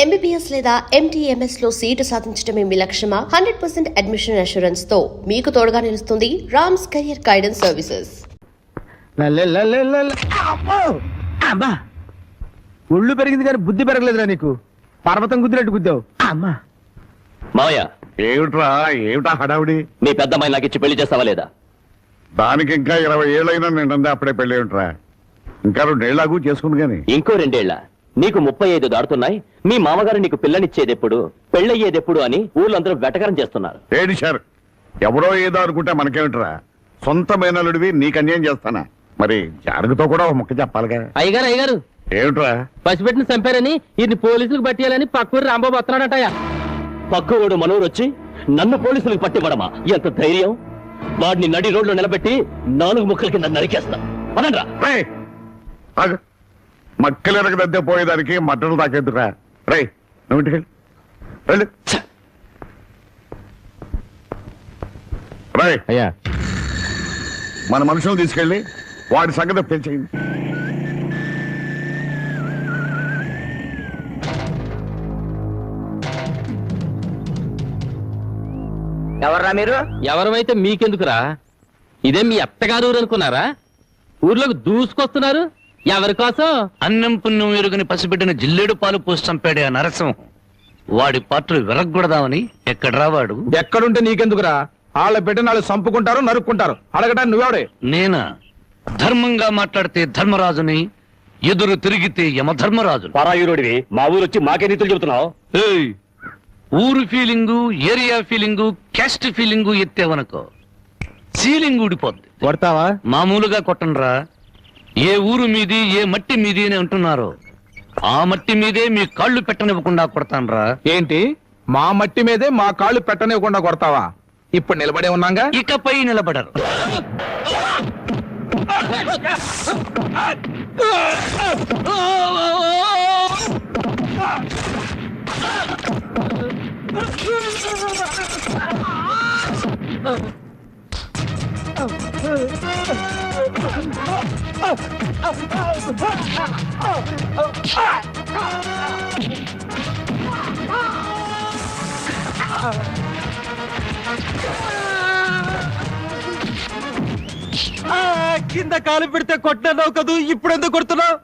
MBBS లేదా MTMS లో seat సాధించడమే మీ లక్ష్యమా? 100% అడ్మిషన్ అష్యూరెన్స్ తో మీకు తోడుగా నిలుస్తుంది రామ్స్ కెరియర్ గైడెన్స్ సర్వీసెస్. ఒళ్ళు పెరిగింది కానీ బుద్ధి పెరగలేదురా నీకు. పర్వతం గుద్దినట్టు గుద్దావు. అమ్మా మావయ్య, ఏమిటా హడావుడి? మీ పెద్దమ్మాయి నాకు ఇచ్చి పెళ్లి చేస్తావా లేదా? దానికి ఇంకా 20 ఏళ్ళైనా నిండే అప్పుడే పెళ్లి ఏమిట్రా? ఇంకా 2 ఏళ్ళకు చేసుకుంది గాని. ఇంకో 2 ఏళ్ల? నీకు 35 దాడుతున్నాయి. మీ మామగారు నీకు పిల్లనిచ్చేదెప్పుడు, పెళ్ళయ్యేదెప్పుడు అని ఊళ్ళందరూ వెటకరం చేస్తున్నారు. ఏడి సార్, ఎవరో ఏదో అనుకుంటే మనకేమిట్రా? సొంత మేనలుడివి నీకు అన్యాయం చేస్తానా? మరి జారుగుతో కూడా ఒక ముక్క చెప్పాలిగా. అయ్యగారు ఏమిట్రా? పసిపెట్టిన చంపారని ఇది పోలీసులకు పట్టియాలని పక్కూరు రాంబాబు వస్తున్నాడటయా. పక్కవాడు మనూరు వచ్చి నన్ను పోలీసులకు పట్టివ్వడమా? ఎంత ధైర్యం! వాడిని నడి రోడ్లో నిలబెట్టి 4 ముక్కల కింద నరికేస్తా. పదండ్రా. మక్కలెరగ దద్దే పోయేదానికి మట్టలు తాకెద్దురా. రై, నువ్వు ఇంటికి వెళ్ళు. రై అయ్యా, మన మనుషులను తీసుకెళ్ళి వాడి సంగతి పెంచేయండి. ఎవర్రా మీరు? ఎవరమైతే మీకెందుకురా? ఇదే మీ అత్తగారు ఊరు అనుకున్నారా? ఊర్లోకి దూసుకొస్తున్నారు. ఎవరి కోసం? అన్నం పుణ్యం ఎరుగని పసిబిడ్డని జిల్లేడు పాలు పోసి చంపాడే ఆ నరసింహం. వాడి పాటలు విరగ్గొడదామని. ఎక్కడ రావాడు? ఎక్కడుంటే నీకెందుకురా? వాళ్ళ బిడ్డని వాళ్ళు చంపుకుంటారు, నరుక్కుంటారు. అడగటానికి నువ్వెవడే? నేనా? ధర్మంగా మాట్లాడితే ధర్మరాజుని, ఎదురు తిరిగితే యమధర్మరాజు. పరాయురుడివి మా ఊరు వచ్చి మాకే నీతులు చెబుతున్నావు. ఏయ్, ఊరు feeling, area feeling, caste feeling ఎత్తేవనుకో సీలింగ్ ఊడిపోద్ది. కొడతావా? మామూలుగా కొట్టనరా. ఏ ఊరు మీది, ఏ మట్టి మీది అని అంటున్నారో ఆ మట్టి మీదే మీ కాళ్ళు పెట్టనివ్వకుండా కొడతానరా. ఏంటి? మా మట్టి మీదే మా కాళ్ళు పెట్టనివ్వకుండా కొడతావా? ఇప్పుడు నిలబడే ఉన్నాగా. ఇకపై నిలబడరు. కింద కాలు పెడితే కొట్టినావు కదూ, ఇప్పుడు ఎందుకు కొడుతున్నావు?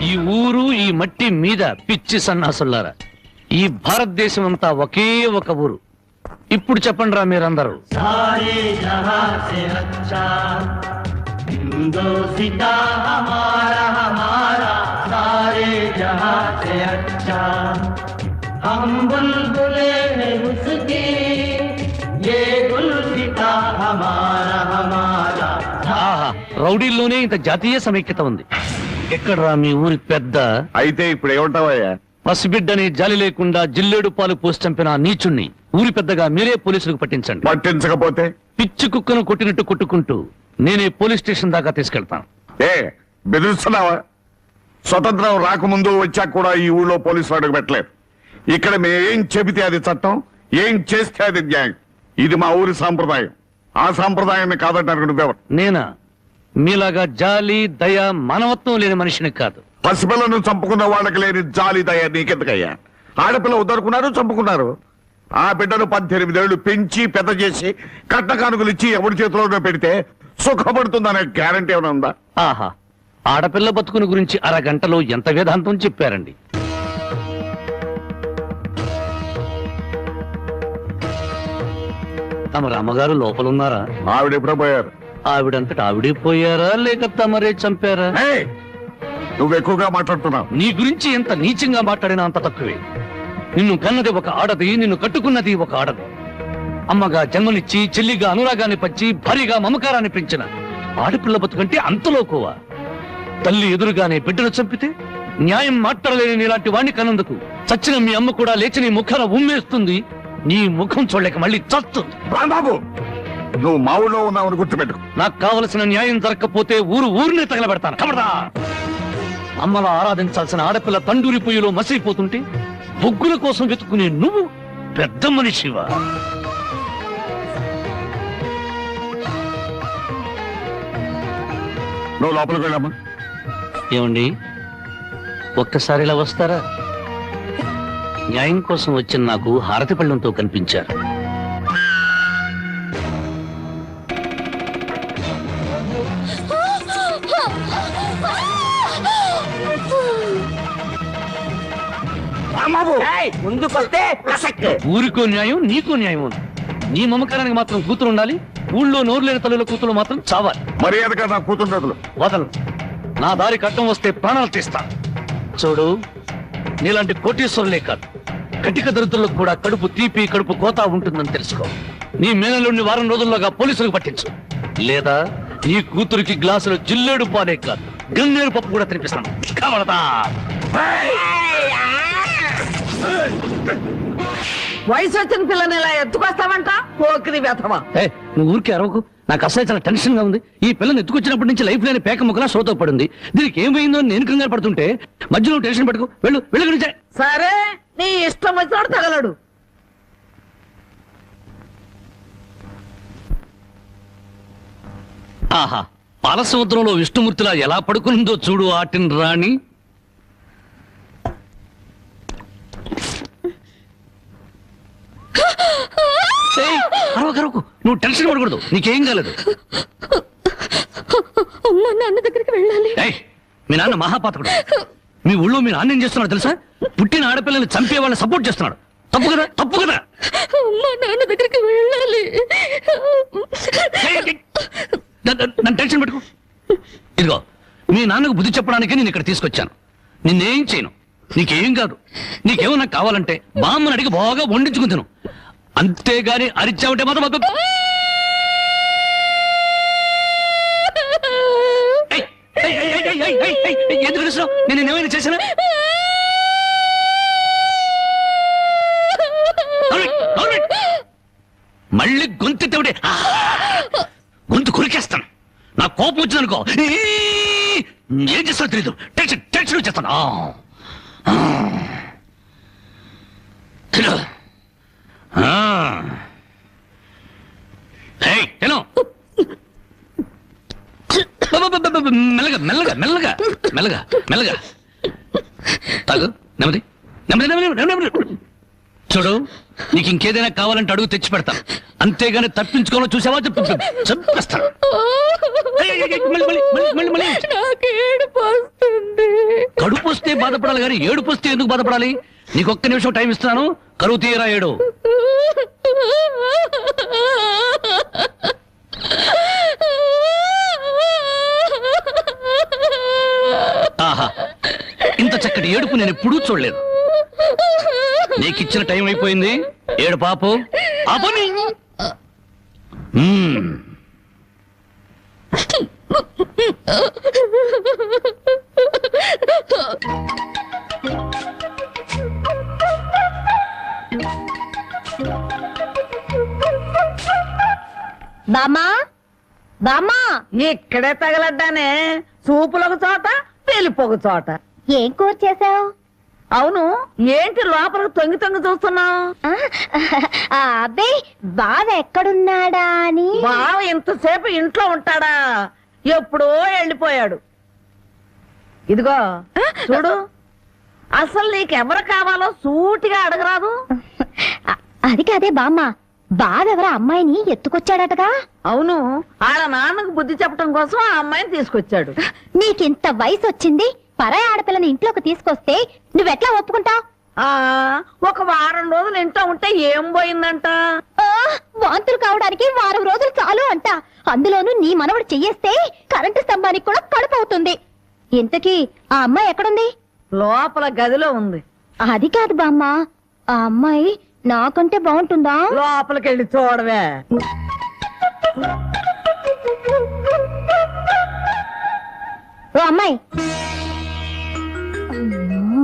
ఈ ఊరు, ఈ మట్టి మీద పిచ్చి సన్నాసులారా, ఈ భారతదేశం అంతా ఒకే ఒక ఊరు. ఇప్పుడు చెప్పండి రా మీరందరూ. రౌడీల్లోనే ఇంత జాతీయ సమైక్యత ఉంది. ఎక్కడ్రా మీ ఊరి పెద్ద? అయితే ఇప్పుడు ఏమంటావయ్యా? పసిబిడ్డని జాలి లేకుండా జిల్లేడు పాలు పోసి చంపిన ఆ నీచుణ్ణి ఊరి పెద్దగా మీరే పోలీసులకు పట్టించండి. పట్టించకపోతే పిచ్చి కుక్కను కొట్టినట్టు కొట్టుకుంటూ నేనే పోలీస్ స్టేషన్ దాకా తీసుకెళ్తాను. ఏ బెదిరిస్తున్నావా? స్వతంత్రం రాకముందు వచ్చాక కూడా ఈ ఊళ్ళో పోలీసులు అడుగు పెట్టలేదు. ఇక్కడ మేం చెబితే అది చట్టం, ఏం చేస్తే అది న్యాయం. ఇది మా ఊరి సాంప్రదాయం. ఆ సాంప్రదాయాన్ని కాదంటారు నువ్వెవరు? నేనా మీలాగా జాలి దయ మానవత్వం లేని మనిషిని కాదు. పసిపిల్లను చంపుకున్న వాళ్ళకి లేని జాలి దయ నీకెందుకయ్యా? ఆడపిల్ల వద్దనుకున్నారు, చంపుకున్నారు. ఆ బిడ్డను 18 ఏళ్లు పెంచి పెద్ద చేసి కట్న కానుకలు ఇచ్చి ఎవరి చేతిలోనో పెడితే సుఖపడుతుందనే గ్యారంటీ ఏమైనా ఉందా? ఆహా, ఆడపిల్ల బతుకుని గురించి అరగంటలో ఎంత వేదాంతం చెప్పారండి. తమ రామగారు లోపలున్నారా? ఆవిడ ఎప్పుడో పోయారు. ఆవిడంతటా ఆవిడే పోయారా లేక తమరే చంపారా? ఏయ్, నువ్వు ఎక్కువగా మాట్లాడుతున్నావు. నీ గురించి ఎంత నీచంగా మాట్లాడినా అంత తక్కువే. నిన్ను కన్నది ఒక ఆడది, నిన్ను కట్టుకున్నది ఒక ఆడది. అమ్మగా జన్మనిచ్చి చెల్లిగా అనురాగాన్ని పంచి భారీగా మమకారాన్ని పెంచిన ఆడపిల్ల బతుకంటే అంతలోకోవా? తల్లి ఎదురుగానే బిడ్డను చంపితే న్యాయం మాట్లాడలేని నీలాంటి వాణ్ణి కన్నందుకు చచ్చిన మీ అమ్మ కూడా లేచి నీ ముఖాన ఉమ్మేస్తుంది. నీ ముఖం చూడలేక మళ్ళీ చస్తుంది. రాంబాబు, నువ్వు మా ఊళ్ళో ఉన్నావని గుర్తుపెట్టు. నాకు కావలసిన న్యాయం జరగకపోతే ఊరినే తగలబెడతాను. కబడదా! అమ్మలా ఆరాధించాల్సిన ఆడపిల్ల తండూరి పొయ్యిలో మసిలిపోతుంటే బొగ్గుల కోసం వెతుక్కునే నువ్వు పెద్ద మనిషివా? నువ్వు లోపలికి వెళ్ళామా? ఏమండి, ఒక్కసారి ఇలా వస్తారా? న్యాయం కోసం వచ్చిన నాకు హారతి పళ్ళంతో కనిపించారు. ఊరికో న్యాయం, నీకో న్యాయం ఉంది. నీ మమకారానికి మాత్రం కూతురు ఉండాలి, ఊళ్ళో నోరు లేని తల్లుల కూతురు మాత్రం చావాలి. మర్యాదగా నా కూతురు వదలు. నా దారి కట్టం వస్తే ప్రాణాలు తీస్తా. చూడు, నీలాంటి కోటీశ్వరులే కాదు, కటిక దరిద్రులకు కూడా కడుపు తీపి కడుపు కోత ఉంటుందని తెలుసుకో. నీ మేనలుండి వారం రోజుల్లోగా పోలీసులకు పట్టించు, లేదా నీ కూతురికి గ్లాసులో జిల్లేడు పాలే కాదు గన్నేరు పప్పు కూడా తినిపిస్తాను. కావడతా? వయసు వచ్చిన పిల్లని ఇలా ఎత్తుకొస్తావంట? పోకిరి వ్యథమా. నువ్వు ఊరికి అరవకు. నాకు అసలు చాలా టెన్షన్ గా ఉంది. ఈ పిల్లని ఎత్తుకొచ్చినప్పటి నుంచి లైఫ్ లేని పేక ముక్కలా షోతో పడింది. దీనికి ఏమైందో నేను కంగారు పడుతుంటే మధ్యలో టెన్షన్ పెట్టుకో. వెళ్ళు. సరే, నీ ఇష్టం వచ్చినాడు తగలడు. ఆహా, పాలసముద్రంలో విష్ణుమూర్తిలా ఎలా పడుకుందో చూడు ఆటిన్ రాణి. అరవకు, నువ్వు టెన్షన్ పడకూడదు. నీకేం కాలేదు. నాన్న దగ్గరికి వెళ్ళాలి. మీ నాన్న మహాపాతకుడు. మీ ఊళ్ళో మీ నాన్న ఏం చేస్తున్నాడు తెలుసా? పుట్టిన ఆడపిల్లల్ని చంపే వాళ్ళని సపోర్ట్ చేస్తున్నాడు. తప్పు కదా? నాన్న దగ్గరికి వెళ్ళాలి. నన్ను టెన్షన్ పెట్టుకో. ఇదిగో, మీ నాన్నకు బుద్ధి చెప్పడానికి నేను ఇక్కడ తీసుకొచ్చాను. నిన్నేం చేయను. నీకేం కాదు. నీకేమన్నా కావాలంటే బామ్మని అడిగి బాగా వండించుకుని తిను. అంతేగాని అరిచావుంటే మాత్రం ఎందుకు తెలుసు? నేను ఏమైనా చేశానా? మళ్ళీ గొంతెత్తే గొంతు కొరికేస్తాను. నా కోపం వచ్చిందనుకో ఏం చేస్తానో తెలీదు. టెన్షన్ వచ్చేస్తాను. మెల్లగా తాగు. నెమ్మది. చూడు, నీకు ఇంకేదైనా కావాలంటే అడుగు తెచ్చి పెడతాను. అంతేగాని తప్పించుకోవాలో చూసావా చంపేస్తాను. కడుపు వస్తే బాధపడాలి కానీ ఏడుపు వస్తే ఎందుకు బాధపడాలి? నీకొక్క నిమిషం టైం ఇస్తున్నాను. కరువు తీయరా ఏడు. ఆహా, ఇంత చక్కటి ఏడుపు నేను ఎప్పుడూ చూడలేదు. నీకిచ్చిన టైం అయిపోయింది. ఏడు పాపు. ఆపని. బామ్మా బామ్మా, ఇక్కడే తగలడ్డానే, చూపులకు చోట పెళ్లిపోకు చోట. ఏం కూర చేసావు? అవును, ఏంటి లోపలికి తొంగి తొంగి చూస్తున్నావు? అబ్బే, బావ ఎక్కడున్నాడా అని. బావ ఇంతసేపు ఇంట్లో ఉంటాడా? ఎప్పుడో వెళ్ళిపోయాడు. ఇదిగో చూడు, అసలు నీకెవరు కావాలో సూటిగా అడగరాదు. అది కాదే బామ్మ, బావెవరో అమ్మాయిని ఎత్తుకొచ్చాడటగా. అవును, వాళ్ళ నాన్నకు బుద్ధి చెప్పడం కోసం ఆ అమ్మాయిని తీసుకొచ్చాడు. నీకింత వయసు వచ్చింది, పరాయి ఆడపిల్లని ఇంట్లోకి తీసుకొస్తే నువ్వెట్లా ఒప్పుకుంటావు? ఒక వారం రోజులు ఇంట్లో ఉంటే ఏం పోయిందంట? వాంతులు కావడానికి వారం రోజులు చాలు అంట. అందులోనూ నీ మనవడు చెయ్యేస్తే కరెంటు స్తంభానికి కూడా కడుపు అవుతుంది. ఇంతకీ ఆ అమ్మాయి ఎక్కడుంది? లోపల గదిలో ఉంది. అది కాదు బామ్మ, ఆ అమ్మాయి నాకంటే బాగుంటుందా? లోపలికి వెళ్ళి చూడవే. ఓ అమ్మాయి, అమ్మో,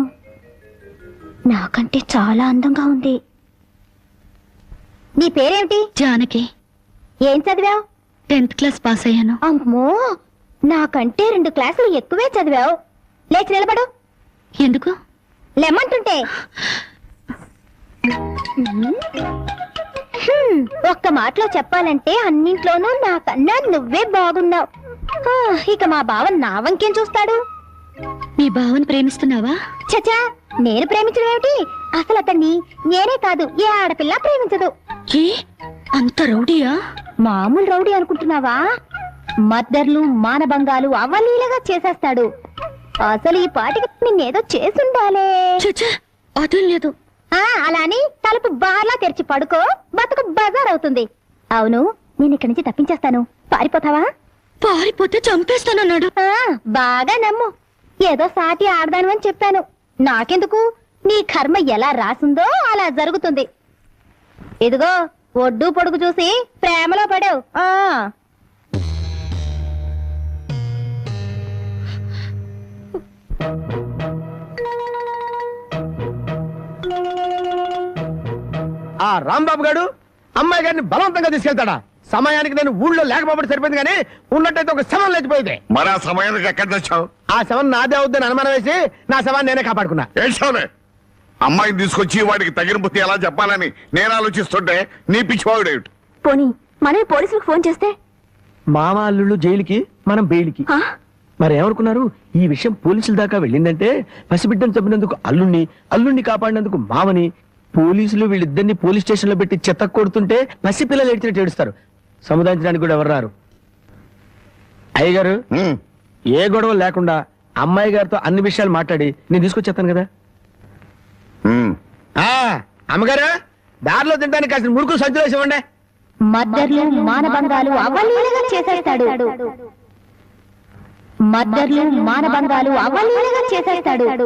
నాకంటే చాలా అందంగా ఉంది. నీ పేరేమిటి? జానకి. ఏం చదివావు? 10th క్లాస్ పాస్ అయ్యాను. అమ్మో, నాకంటే 2 క్లాసులు ఎక్కువే చదివావు. లేచి నిలబడు. ఎందుకు? లెమ్మంటుంటే. ఒక్క మాటలో చెప్పాలంటే అన్నింట్లోనూ నాకన్నా నువ్వే బాగున్నావు. ఇక మా బావ నా వంకేం చూస్తాడు? మీ బావని ప్రేమిస్తున్నావా? చచా, నేను ప్రేమించడం ఏమిటి? అసలు అతన్ని నేనే కాదు, ఏ ఆడపిల్ల ప్రేమించదు. ఏ అంత రౌడీయా? మామూలు రౌడీ అనుకుంటున్నావా? మద్దర్లు మానభంగాలు అవలీలగా చేసేస్తాడు. అసలు ఈ పాటికి నిన్నేదో చేసుండాలే. చచ్చా, అదేం లేదు. అలా అని తలుపు బార్లా తెరిచి పడుకో, బతుకు బజార్ అవుతుంది. అవును, నేను ఇక్కడి నుంచి తప్పించేస్తాను, పారిపోతావా? పారిపోతే చంపేస్తానన్నాడు. బాగా నమ్ము. ఏదో సాటి ఆడదాను అని చెప్పాను. నాకెందుకు, నీ కర్మ ఎలా రాసుందో అలా జరుగుతుంది. ఇదిగో, ఒడ్డు పొడుగు చూసి ప్రేమలో పడావు. ఆ రాంబాబు గారు అమ్మాయి గారిని బలవంతంగా తీసుకెళ్తాడా? సమయానికి నేను ఊళ్ళో లేకపోతే సరిపోయింది, కానీ ఉన్నట్టయితే ఒక శవం లేచిపోయింది. మరి ఆ సమయానికి ఎక్కడ తెచ్చావు? ఆ శవం నాదే అవుద్దని అనుమానం వేసి నా శవాన్ని నేనే కాపాడుకున్నా. ఏడ్చావులే. అమ్మాయిని తీసుకొచ్చి వాడికి తగిన బుద్ధి ఎలా చెప్పాలని నేను ఆలోచిస్తుంటే నీ పిచ్చివాడేమిటి? పోనీ మనమే పోలీసులకు ఫోన్ చేస్తే? మామ అల్లుళ్ళు జైలుకి, మనం బెయిల్కి. మరి ఏమనుకున్నారు? ఈ విషయం పోలీసుల దాకా వెళ్ళిందంటే పసిబిడ్డను చంపినందుకు అల్లుణ్ణి కాపాడినందుకు మామని, పోలీసులు వీళ్ళిద్దరిని పోలీస్ స్టేషన్ లో పెట్టి చెత్త కొడుతుంటే పసిపిల్లలు ఏడ్చినట్టు ఏడుస్తారు. సముదాయించడానికి కూడా ఎవరు రారు. అయ్యగారు, ఏ గొడవ లేకుండా అమ్మాయి గారితో అన్ని విషయాలు మాట్లాడి నేను తీసుకొచ్చేస్తాను కదా. అమ్మగారు, దారిలో తింటానికి కాసిన ముడుకులు సంచులు వేసి ఇవ్వండి. మద్దర్లు మానభంగాలు అవలీలగా చేసేస్తాడు. మద్దర్లు మానభంగాలు అవలీలగా చేసేస్తాడు.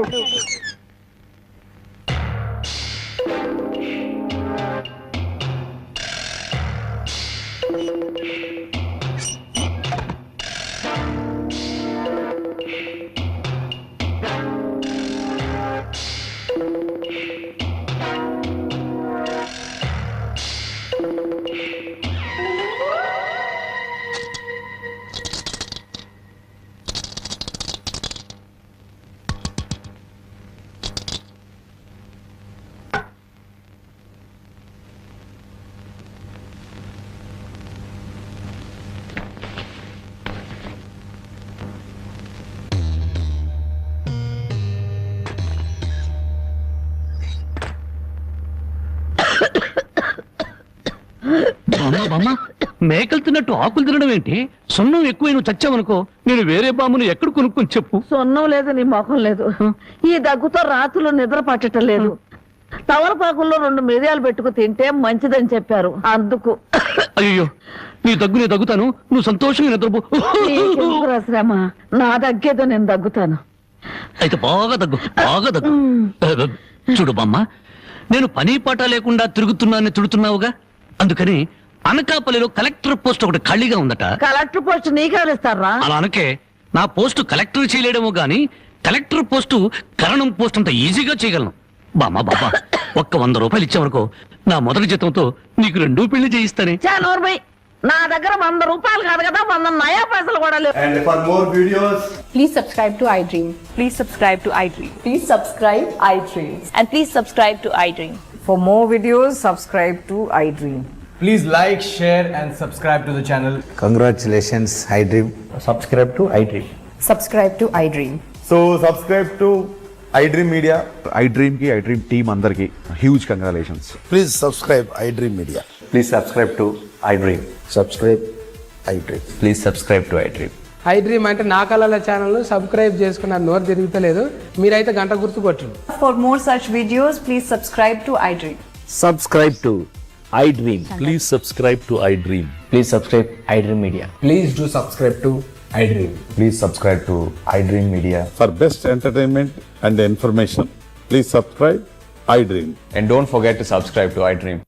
మేకలు తిన్నట్టు ఆకులు తినడం ఏంటి? సొన్నం ఎక్కువ నువ్వు చచ్చావనుకో, నేను వేరే బామును ఎక్కడ కొనుక్కొని చెప్పు. సొన్నం లేదు, నీ మొఖం లేదు. ఈ దగ్గుతో రాత్రులు నిద్ర పట్టడం లేదు. తవలపాకుల్లో 2 మిరియాలు పెట్టుకు తింటే మంచిదని చెప్పారు, అందుకు. అయ్యో, నీ దగ్గు నేను దగ్గుతాను, నువ్వు సంతోషంగా నిద్రపో. నీకెందుకురా శ్రమ? నా దగ్గేదో నేను దగ్గుతాను. అయితే బాగా దగ్గు. చూడు బామ్మ, నేను పని పాట లేకుండా తిరుగుతున్నానని తిడుతున్నావుగా, అందుకని అనకాపల్లిలో కలెక్టర్ పోస్ట్ ఒకటి ఖాళీగా ఉందట. కలెక్టర్ పోస్ట్ నీకెవరిస్తారా? అలా అనకే, నా పోస్టు కలెక్టర్ చేయలేడేమో గాని కలెక్టర్ పోస్టు కరణం పోస్ట్ అంత ఈజీగా చేయగలను. బామా బాబా ఒక్క 100 రూపాయలు ఇచ్చావనుకో నా మొదటి జీతంతో నీకు 2 పెళ్లి చేయిస్తానే. చానోర్మై నా దగ్గర 100 రూపాయలు కాదు కదా 100 నయా పైసలు కూడా లేవు. And for more videos, Please subscribe to iDream. Please subscribe to iDream. Please subscribe iDream. And please subscribe to iDream. For more videos, subscribe to iDream. please like, share, and subscribe to the channel. Congratulations, iDream. Subscribe to iDream. Subscribe to iDream. So, subscribe to iDream Media. iDream ki iDream team అందరికి huge congratulations. Please subscribe iDream Media. Please subscribe to iDream. Subscribe iDream. Please subscribe to iDream. iDream అంటే నా కళల channel subscribe చేసుకున్న నోరు తిరుగుతలేదు మీరైతే గంట గుర్తు కొట్టండి. For more such videos, please subscribe to iDream. Subscribe to iDream. Please subscribe to iDream. Please subscribe iDream Media. Please do subscribe to iDream. Please subscribe to iDream Media. For best entertainment and information, please subscribe iDream. And don't forget to subscribe to iDream.